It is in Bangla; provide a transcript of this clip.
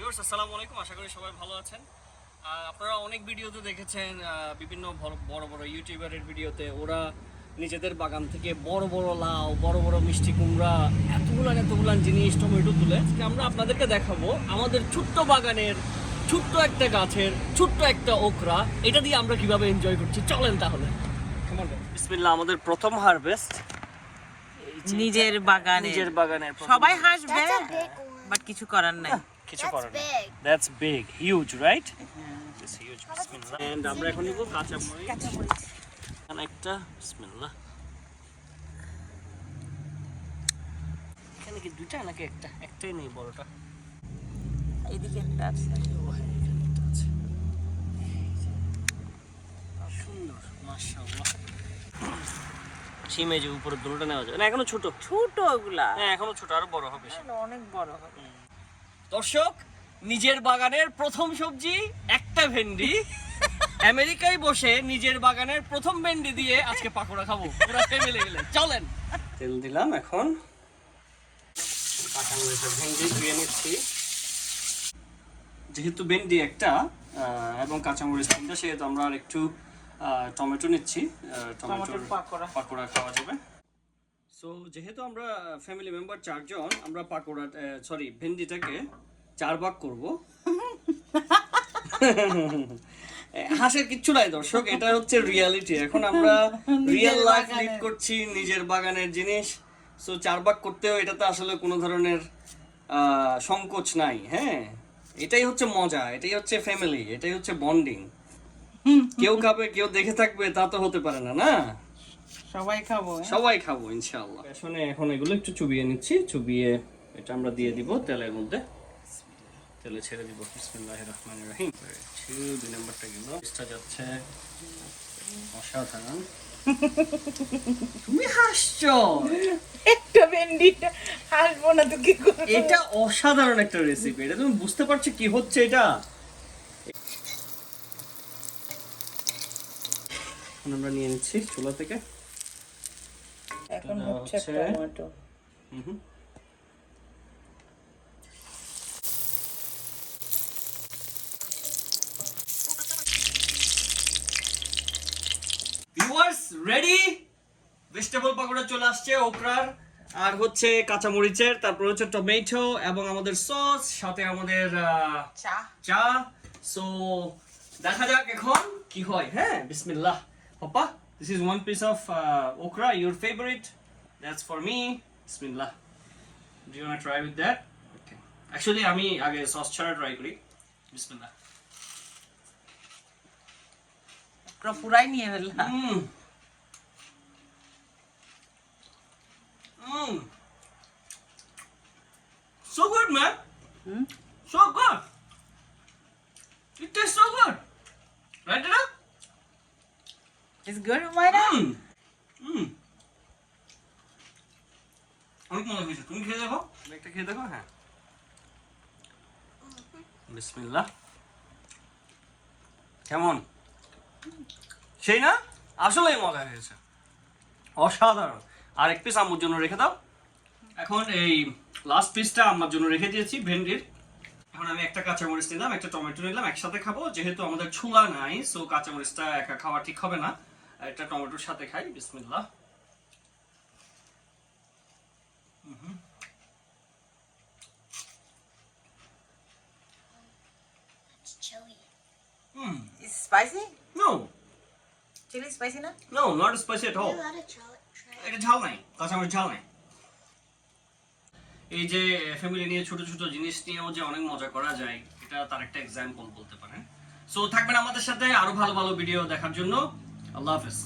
ভিউয়ার্স আসসালামু আলাইকুম, আশা করি সবাই ভালো আছেন। আপনারা অনেক ভিডিওতে দেখেছেন, বিভিন্ন বড় বড় ইউটিউবারের ভিডিওতে ওরা নিজেদের বাগান থেকে বড় বড় লাউ, বড় বড় মিষ্টি কুমড়া, এতগুলান জিনিস, টমেটো তুলে আজকে আমরা আপনাদেরকে দেখাবো আমাদের ছোট্ট বাগানের ছোট্ট একটা গাছের ছোট্ট একটা ওকরা, এটা দিয়ে আমরা কিভাবে এনজয় করছি। চলেন তাহলে। বিসমিল্লাহ, আমাদের প্রথম হারভেস্ট নিজের বাগানের সবাই হাসবে, বাট কিছু করার নাই। কিছু করার না। That's big, huge, right? It's huge. Bismillah. And আমরা এখন নিব কাঁচা মরিচ। একটা বিসমিল্লাহ। এখানে কি দুইটা নাকি একটা? একটাই নেই, বড়টা। এইদিকে একটা আছে। সুন্দর, মাশাআল্লাহ। শিমে যে উপরে দুটোটা নেওয়া যায় না, এখনো ছোট ওগুলা। হ্যাঁ, এখনো ছোট, আরো বড় হবে। অনেক বড় হবে। দর্শক, নিজের বাগানের প্রথম সবজি একটা ভেন্ডি। আমেরিকায় বসে নিজের বাগানের প্রথম ভেন্ডি দিয়ে আজকে পাকোড়া খাবো পুরো ফ্যামিলি মিলে। চলেন। তেল দিলাম, এখন কাঁচামরিচের ভেন্ডি ধুয়ে নিচ্ছি। যেহেতু ভেন্ডি একটা এবং কাঁচামরিচ তিনটা, সেহেতু আমরা আর একটু টমেটো নিচ্ছি। টমেটোর পাকোড়া খাওয়া যাবে। সো যেহেতু আমরা ফ্যামিলি মেম্বার 4 জন, আমরা ভেন্ডিটাকে 4 ভাগ করব। হাসের কিচ্ছু নাই দর্শক, এটা হচ্ছে রিয়ালিটি। এখন আমরা রিয়েল লাইফ লিড করছি, নিজের বাগানের জিনিস। সো 4 ভাগ করতেও এটাতে আসলে কোনো ধরনের সংকোচ নাই। হ্যাঁ, এটাই হচ্ছে মজা, এটাই হচ্ছে ফ্যামিলি, এটাই হচ্ছে বন্ডিং। কেউ খাবে, কেউ দেখে থাকবে, তা তো হতে পারে না, না? সবাই খাবো ইনশাআল্লাহ। এখন এগুলো একটু চুবিয়ে নিচ্ছি, চুবিয়ে এটা আমরা দিয়ে দিব তেলের মধ্যে। তেলে ছেড়ে দিব। বিসমিল্লাহির রহমানির রহিম। 2 নাম্বারটা গেল, এটা যাচ্ছে। অসাধারণ। তুমি হাসছো? একটা ভেন্ডিটা হাসবো না তো কি করব? এটা অসাধারণ একটা রেসিপি। এটা তুমি বুঝতে পারছো কি হচ্ছে এটা? আমরা নিয়ে নিচ্ছি চুলা থেকে। এখন হচ্ছে tomato. Viewers ready, vegetable pakora চলে আসছে ওকরার, আর হচ্ছে কাঁচা মরিচের, তারপর হচ্ছে টমেটো এবং আমাদের সস, সাথে আমাদের চা। সো দেখা যাক এখন কি হয়। হ্যাঁ, বিসমিল্লাহ। পাপা, this is one piece of okra, your favorite. That's for me. Bismillah. Do you want to try with that? Okay. Actually আমি আগে সস ছাড়া ট্রাই করি। বিসমিল্লাহ। পুরাই নিয়ে ফেললাম। So good, man. So good. It tastes so good. Right, Dada? It's good, Umayra? অনেক মজা হয়েছে। তুমি খেয়ে দেখো, একটা খেয়ে দেখো। হ্যাঁ, বিসমিল্লাহ। কেমন? সেই না? আসলেই মজা হয়েছে, অসাধারণ। আর এক পিস আম্মুর জন্য রেখে দাও। এখন এই লাস্ট পিসটা আমার জন্য রেখে দিয়েছি ভেন্ডির। এখন আমি একটা কাঁচামরিচ নিলাম, একটা টমেটো নিলাম, একসাথে খাবো। যেহেতু আমাদের ছোলা নাই, সো কাঁচামরিচটা একা খাওয়া ঠিক হবে না, এটা টমেটোর সাথে খাই। বিসমিল্লাহ। It's spicy? No. Chili spicy na? No, not spicy at all. এটা ঝাল নাই, কাঁচামরিচ ঝাল নাই। এই যে ফ্যামিলি নিয়ে ছোট ছোট জিনিস নিয়েও যে অনেক মজা করা যায়, এটা তার একটা এক্সাম্পল বলতে পারেন। সো থাকবেন আমাদের সাথে আরো ভালো ভালো ভিডিও দেখার জন্য। আল্লাহ হাফেজ।